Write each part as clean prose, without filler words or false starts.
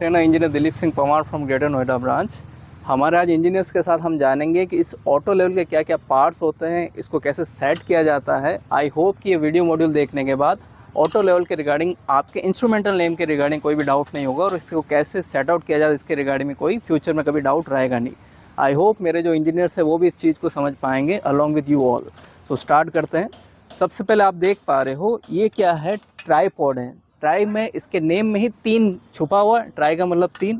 Trainer engineer Dilip Singh Pawar from greater Noida branch. हमारे आज engineers के साथ हम जानेंगे कि इस ऑटो लेवल के क्या क्या पार्ट्स होते हैं, इसको कैसे सेट किया जाता है। आई होप कि ये वीडियो मॉड्यूल देखने के बाद ऑटो लेवल के रिगार्डिंग आपके इंस्ट्रूमेंटल नेम के रिगार्डिंग कोई भी डाउट नहीं होगा और इसको कैसे सेट आउट किया जाए इसके रिगार्डिंग में कोई फ्यूचर में कभी डाउट रहेगा नहीं। आई होप मेरे जो इंजीनियर्स है वो भी इस चीज़ को समझ पाएंगे along with you all. So start करते हैं। सबसे पहले आप देख पा रहे हो ये क्या है, ट्राईपॉड है। ट्राई में इसके नेम में ही 3 छुपा हुआ, ट्राई का मतलब 3।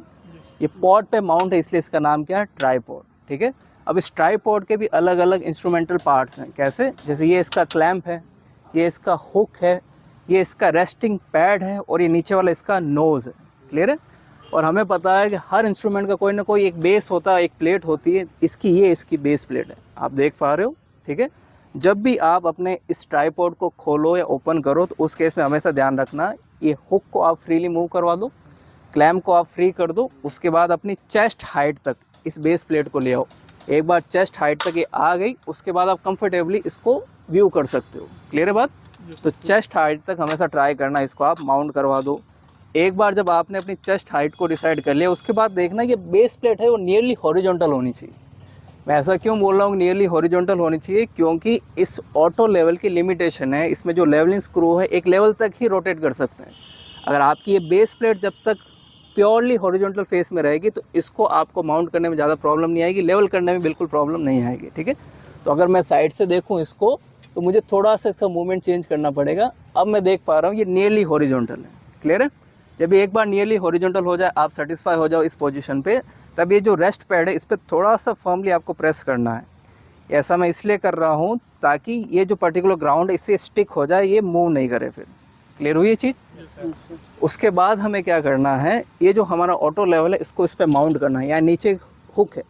ये पॉड पे माउंट है इसलिए इसका नाम क्या है, ट्राईपॉड। ठीक है। अब इस ट्राईपॉड के भी अलग अलग इंस्ट्रूमेंटल पार्ट्स हैं। कैसे? जैसे ये इसका क्लैंप है, ये इसका हुक है, ये इसका रेस्टिंग पैड है और ये नीचे वाला इसका नोज़ है। क्लियर है। और हमें पता है कि हर इंस्ट्रूमेंट का कोई ना कोई एक बेस होता है, एक प्लेट होती है। इसकी बेस प्लेट है, आप देख पा रहे हो। ठीक है। जब भी आप अपने इस ट्राईपॉड को खोलो या ओपन करो तो उस केस में हमेशा ध्यान रखना, ये हुक को आप फ्रीली मूव करवा दो, क्लैम्प को आप फ्री कर दो। उसके बाद अपनी चेस्ट हाइट तक इस बेस प्लेट को ले आओ। एक बार चेस्ट हाइट तक ये आ गई, उसके बाद आप कंफर्टेबली इसको व्यू कर सकते हो। क्लियर है बात? तो चेस्ट हाइट तक हमेशा ट्राई करना, इसको आप माउंट करवा दो। एक बार जब आपने अपनी चेस्ट हाइट को डिसाइड कर लिया, उसके बाद देखना ये बेस प्लेट है वो नियरली हॉरिजॉन्टल होनी चाहिए। मैं ऐसा क्यों बोल रहा हूँ नियरली हॉरिजॉन्टल होनी चाहिए? क्योंकि इस ऑटो लेवल की लिमिटेशन है, इसमें जो लेवलिंग स्क्रू है एक लेवल तक ही रोटेट कर सकते हैं। अगर आपकी ये बेस प्लेट जब तक प्योरली हॉरिजॉन्टल फेस में रहेगी तो इसको आपको माउंट करने में ज़्यादा प्रॉब्लम नहीं आएगी, लेवल करने में बिल्कुल प्रॉब्लम नहीं आएगी। ठीक है। तो अगर मैं साइड से देखूँ इसको तो मुझे थोड़ा सा इसका मूवमेंट चेंज करना पड़ेगा। अब मैं देख पा रहा हूँ ये नियरली हॉरिजॉन्टल है। क्लियर है। जब एक बार नियरली हॉरिजॉन्टल हो जाए, आप सेटिस्फाई हो जाओ इस पोजीशन पे, तब ये जो रेस्ट पैड है इस पर थोड़ा सा फर्मली आपको प्रेस करना है। ऐसा मैं इसलिए कर रहा हूँ ताकि ये जो पर्टिकुलर ग्राउंड है इससे स्टिक हो जाए, ये मूव नहीं करे। फिर क्लियर हुई ये चीज़? उसके बाद हमें क्या करना है, ये जो हमारा ऑटो लेवल है इसको इस पर माउंट करना है। यहाँ नीचे हुक है,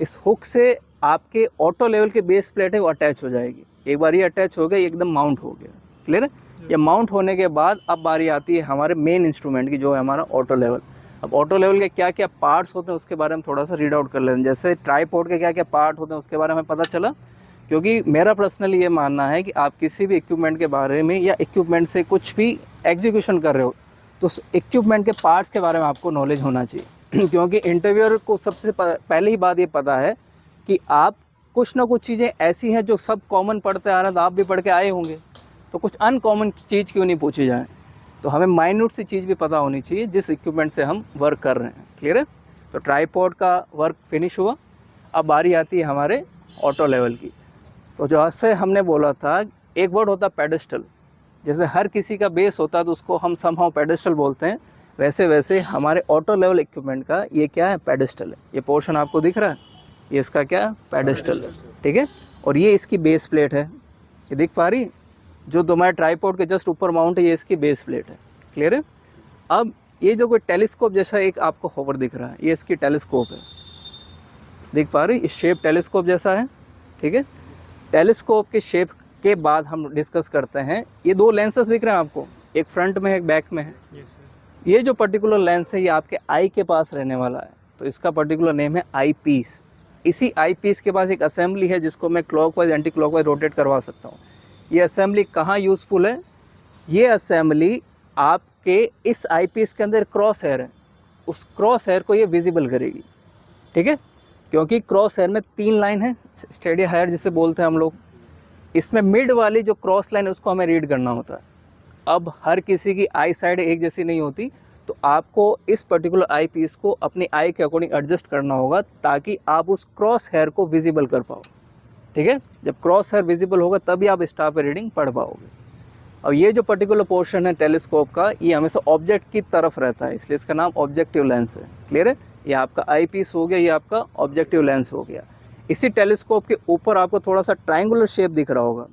इस हुक से आपके ऑटो लेवल के बेस प्लेट है वो अटैच हो जाएगी। एक बार ये अटैच हो गया, एकदम माउंट हो गया। क्लियर है। ये माउंट होने के बाद अब बारी आती है हमारे मेन इंस्ट्रूमेंट की, जो है हमारा ऑटो लेवल। अब ऑटो लेवल के क्या क्या पार्ट्स होते हैं उसके बारे में थोड़ा सा रीड आउट कर लेते हैं। जैसे ट्राईपॉड के क्या क्या पार्ट होते हैं उसके बारे में पता चला, क्योंकि मेरा पर्सनली ये मानना है कि आप किसी भी इक्विपमेंट के बारे में या इक्विपमेंट से कुछ भी एग्जीक्यूशन कर रहे हो तो उस इक्विपमेंट के पार्ट्स के बारे में आपको नॉलेज होना चाहिए। क्योंकि इंटरव्यूअर को सबसे पहले ही बात ये पता है कि आप कुछ ना कुछ चीज़ें ऐसी हैं जो सब कॉमन पढ़ते आ रहे हैं, तो आप भी पढ़ के आए होंगे, तो कुछ अनकॉमन चीज़ क्यों नहीं पूछी जाए। तो हमें माइन्यूट सी चीज़ भी पता होनी चाहिए जिस इक्विपमेंट से हम वर्क कर रहे हैं। क्लियर है। तो ट्राईपॉड का वर्क फिनिश हुआ। अब बारी आती है हमारे ऑटो लेवल की। तो जैसे हमने बोला था, एक वर्ड होता है पेडेस्टल। जैसे हर किसी का बेस होता है तो उसको हम समहाउ पेडेस्टल बोलते हैं, वैसे हमारे ऑटो लेवल इक्विपमेंट का ये क्या है, पेडेस्टल है। ये पोर्शन आपको दिख रहा है, ये इसका क्या है, पेडेस्टल है। ठीक है। और ये इसकी बेस प्लेट है, ये दिख पा रही, जो तुम्हारे ट्राईपॉड के जस्ट ऊपर माउंट है, ये इसकी बेस प्लेट है। क्लियर है। अब ये जो कोई टेलीस्कोप जैसा एक आपको होवर दिख रहा है, ये इसकी टेलीस्कोप है, दिख पा रही, इस शेप टेलीस्कोप जैसा है। ठीक है। टेलीस्कोप के शेप के बाद हम डिस्कस करते हैं, ये 2 लेंसेस दिख रहे हैं आपको, एक फ्रंट में है एक बैक में है। ये जो पर्टिकुलर लेंस है ये आपके आई के पास रहने वाला है, तो इसका पर्टिकुलर नेम है आई पीस। इसी आई पीस के पास एक असेंबली है जिसको मैं क्लॉकवाइज एंटी क्लॉकवाइज रोटेट करवा सकता हूँ। ये असेंबली कहाँ यूज़फुल है? ये असेंबली आपके इस आई पीस के अंदर क्रॉस हेयर है, उस क्रॉस हेयर को ये विजिबल करेगी। ठीक है। क्योंकि क्रॉस हेयर में 3 लाइन है, स्टेडी हेयर जिसे बोलते हैं हम लोग। इसमें मिड वाली जो क्रॉस लाइन है उसको हमें रीड करना होता है। अब हर किसी की आई साइड एक जैसी नहीं होती, तो आपको इस पर्टिकुलर आई पीस को अपनी आई के अकॉर्डिंग एडजस्ट करना होगा ताकि आप उस क्रॉस हेयर को विजिबल कर पाओ। ठीक है। जब क्रॉस हेयर विजिबल होगा तभी आप स्टार पे रीडिंग पढ़ पाओगे। और ये जो पर्टिकुलर पोर्शन है टेलीस्कोप का, ये हमेशा ऑब्जेक्ट की तरफ रहता है, इसलिए इसका नाम ऑब्जेक्टिव लेंस है। क्लियर है। ये आपका आई पीस हो गया, ये आपका ऑब्जेक्टिव लेंस हो गया। इसी टेलीस्कोप के ऊपर आपको थोड़ा सा ट्रायंगुलर शेप दिख रहा होगा।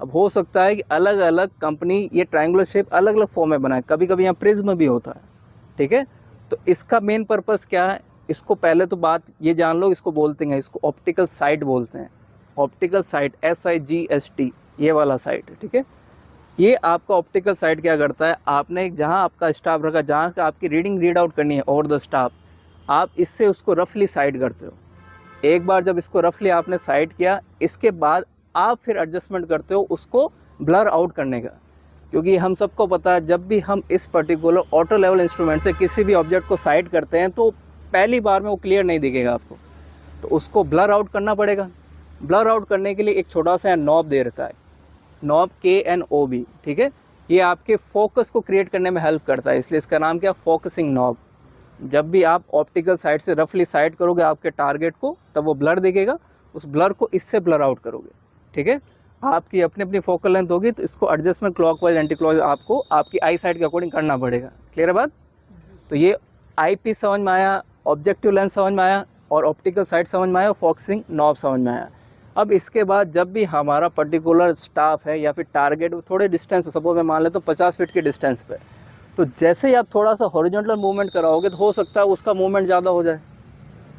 अब हो सकता है कि अलग अलग कंपनी ये ट्रायंगुलर शेप अलग अलग फॉर्म में बनाए, कभी कभी यहाँ प्रिज्म भी होता है। ठीक है। तो इसका मेन पर्पस क्या है, इसको पहले तो बात ये जान लो, इसको बोलते हैं, इसको ऑप्टिकल साइट बोलते हैं। ऑप्टिकल साइट SIGST, ये वाला साइट है। ठीक है। ये आपका ऑप्टिकल साइट क्या करता है, आपने जहाँ आपका स्टाफ रखा, जहाँ आपकी रीडिंग रीड आउट करनी है ओवर द स्टाफ, आप इससे उसको रफली साइड करते हो। एक बार जब इसको रफली आपने साइड किया, इसके बाद आप फिर एडजस्टमेंट करते हो उसको ब्लर आउट करने का। क्योंकि हम सबको पता है जब भी हम इस पर्टिकुलर ऑटो लेवल इंस्ट्रूमेंट से किसी भी ऑब्जेक्ट को साइड करते हैं तो पहली बार में वो क्लियर नहीं दिखेगा आपको, तो उसको ब्लर आउट करना पड़ेगा। ब्लर आउट करने के लिए एक छोटा सा नॉब दे रखा है, नॉब KNOB, ठीक है। ये आपके फोकस को क्रिएट करने में हेल्प करता है, इसलिए इसका नाम क्या, फोकसिंग नॉब। जब भी आप ऑप्टिकल साइड से रफली साइड करोगे आपके टारगेट को, तब वो ब्लर दिखेगा, उस ब्लर को इससे ब्लर आउट करोगे, ठीक है। आपकी अपनी अपनी फोकल लेंथ होगी, तो इसको एडजस्टमेंट क्लॉकवाइज एंटी क्लॉकवाइज आपको आपकी आई साइड के अकॉर्डिंग करना पड़ेगा। क्लियर है बात? तो ये आई पीस समझ में आया, ऑब्जेक्टिव लेंस समझ में आया, और ऑप्टिकल साइड समझ में आया, और फोकसिंग नॉब समझ में आया। अब इसके बाद जब भी हमारा पर्टिकुलर स्टाफ है या फिर टारगेट थोड़े डिस्टेंस पे, सपोज मैं मान लेता हूँ 50 फीट के डिस्टेंस पे, तो जैसे ही आप थोड़ा सा हॉरिजॉन्टल मूवमेंट कराओगे तो हो सकता है उसका मूवमेंट ज़्यादा हो जाए,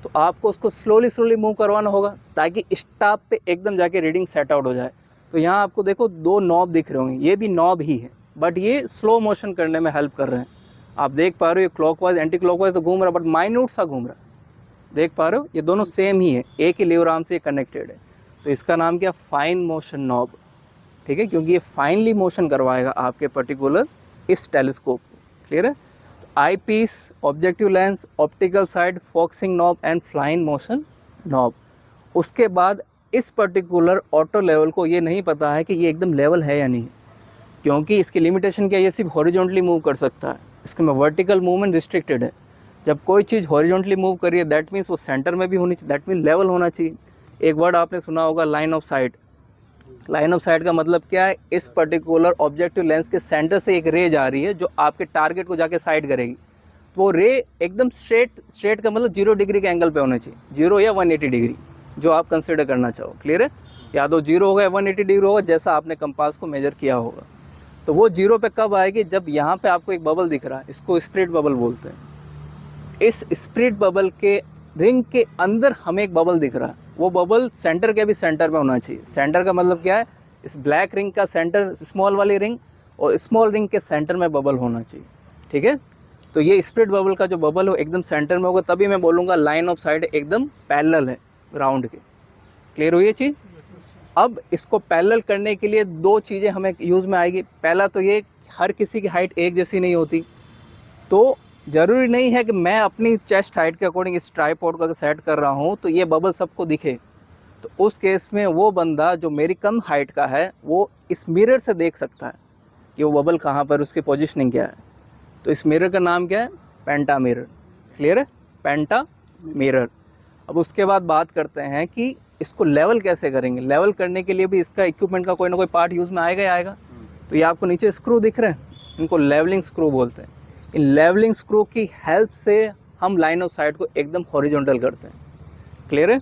तो आपको उसको स्लोली मूव करवाना होगा ताकि स्टाफ पे एकदम जाके रीडिंग सेट आउट हो जाए। तो यहाँ आपको देखो 2 नॉब दिख रहे होंगे, ये भी नॉब ही है, बट ये स्लो मोशन करने में हेल्प कर रहे हैं। आप देख पा रहे हो ये क्लॉकवाइज एंटी क्लॉकवाइज तो घूम रहा है, बट माइन्यूट सा घूम रहा है, देख पा रहे हो, ये दोनों सेम ही है, एक ही लीवर आर्म से कनेक्टेड है। तो इसका नाम क्या, फाइन मोशन नॉब, ठीक है, क्योंकि ये फाइनली मोशन करवाएगा आपके पर्टिकुलर इस टेलीस्कोप को। क्लियर है? तो eyepiece, objective lens, optical side, focusing knob and flying motion knob. उसके बाद इस पर्टिकुलर ऑटो लेवल को ये नहीं पता है कि ये एकदम लेवल है या नहीं, क्योंकि इसकी लिमिटेशन क्या है, ये सिर्फ हॉरिजॉन्टली मूव कर सकता है, इसके में वर्टिकल मूवमेंट रिस्ट्रिक्टेड है। जब कोई चीज़ हॉरिजॉन्टली मूव कर रही है दैट मीन्स वो सेंटर में भी होनी चाहिए, दैट मीन्स लेवल होना चाहिए। एक वर्ड आपने सुना होगा, line of site. Line of site का मतलब क्या है, इस पर्टिकुलर ऑब्जेक्टिव लेंस के सेंटर से एक रे जा रही है जो आपके टारगेट को जाके साइड करेगी, तो वो रे एकदम स्ट्रेट का मतलब 0 डिग्री के एंगल पे होना चाहिए, 0 या 180 डिग्री जो आप कंसिडर करना चाहो। क्लियर है? या तो 0 होगा या 180 डिग्री होगा, जैसा आपने कंपास को मेजर किया होगा। तो वो 0 पे कब आएगी, जब यहाँ पे आपको एक बबल दिख रहा है, इसको स्प्लिट बबल बोलते हैं। इस स्प्लिट बबल के रिंग के अंदर हमें एक बबल दिख रहा है, वो बबल सेंटर के भी सेंटर में होना चाहिए। सेंटर का मतलब क्या है, इस ब्लैक रिंग का सेंटर, स्मॉल वाली रिंग, और स्मॉल रिंग के सेंटर में बबल होना चाहिए, ठीक है। तो ये स्प्लिट बबल का जो बबल हो एकदम सेंटर में होगा, तभी मैं बोलूँगा लाइन ऑफ साइट एकदम पैरेलल है ग्राउंड के। क्लियर हुई ये चीज़? अब इसको पैरेलल करने के लिए 2 चीज़ें हमें यूज़ में आएगी। पहला तो ये, हर किसी की हाइट एक जैसी नहीं होती, तो ज़रूरी नहीं है कि मैं अपनी चेस्ट हाइट के अकॉर्डिंग इस ट्राइपॉड का सेट कर रहा हूँ तो ये बबल सबको दिखे। तो उस केस में वो बंदा जो मेरी कम हाइट का है वो इस मिरर से देख सकता है कि वो बबल कहाँ पर, उसकी पोजीशनिंग क्या है। तो इस मिरर का नाम क्या है, पेंटा मिरर। क्लियर है? पेंटा मिरर। अब उसके बाद बात करते हैं कि इसको लेवल कैसे करेंगे। लेवल करने के लिए भी इसका इक्विपमेंट का कोई ना कोई पार्ट यूज़ में आएगा ही आएगा। तो ये आपको नीचे स्क्रू दिख रहे हैं, इनको लेवलिंग स्क्रू बोलते हैं। इन लेवलिंग स्क्रू की हेल्प से हम लाइन ऑफ साइट को एकदम हॉरिजॉन्टल करते हैं। क्लियर है?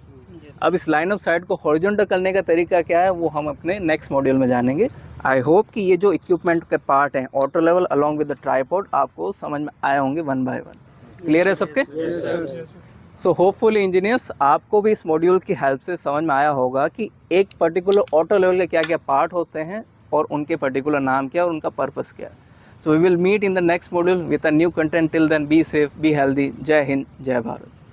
अब इस लाइन ऑफ साइट को हॉरिजॉन्टल करने का तरीका क्या है वो हम अपने नेक्स्ट मॉड्यूल में जानेंगे। आई होप कि ये जो इक्विपमेंट के पार्ट हैं auto level along with the tripod आपको समझ में आए होंगे 1 बाय 1। क्लियर है सबके? सो होपफुली इंजीनियर्स आपको भी इस मॉड्यूल की हेल्प से समझ में आया होगा कि एक पर्टिकुलर ऑटो लेवल के क्या क्या पार्ट होते हैं और उनके पर्टिकुलर नाम क्या है और उनका पर्पस क्या है। So we will meet in the next module with a new content. Till then, be safe, be healthy. Jai Hind, Jai Bharat.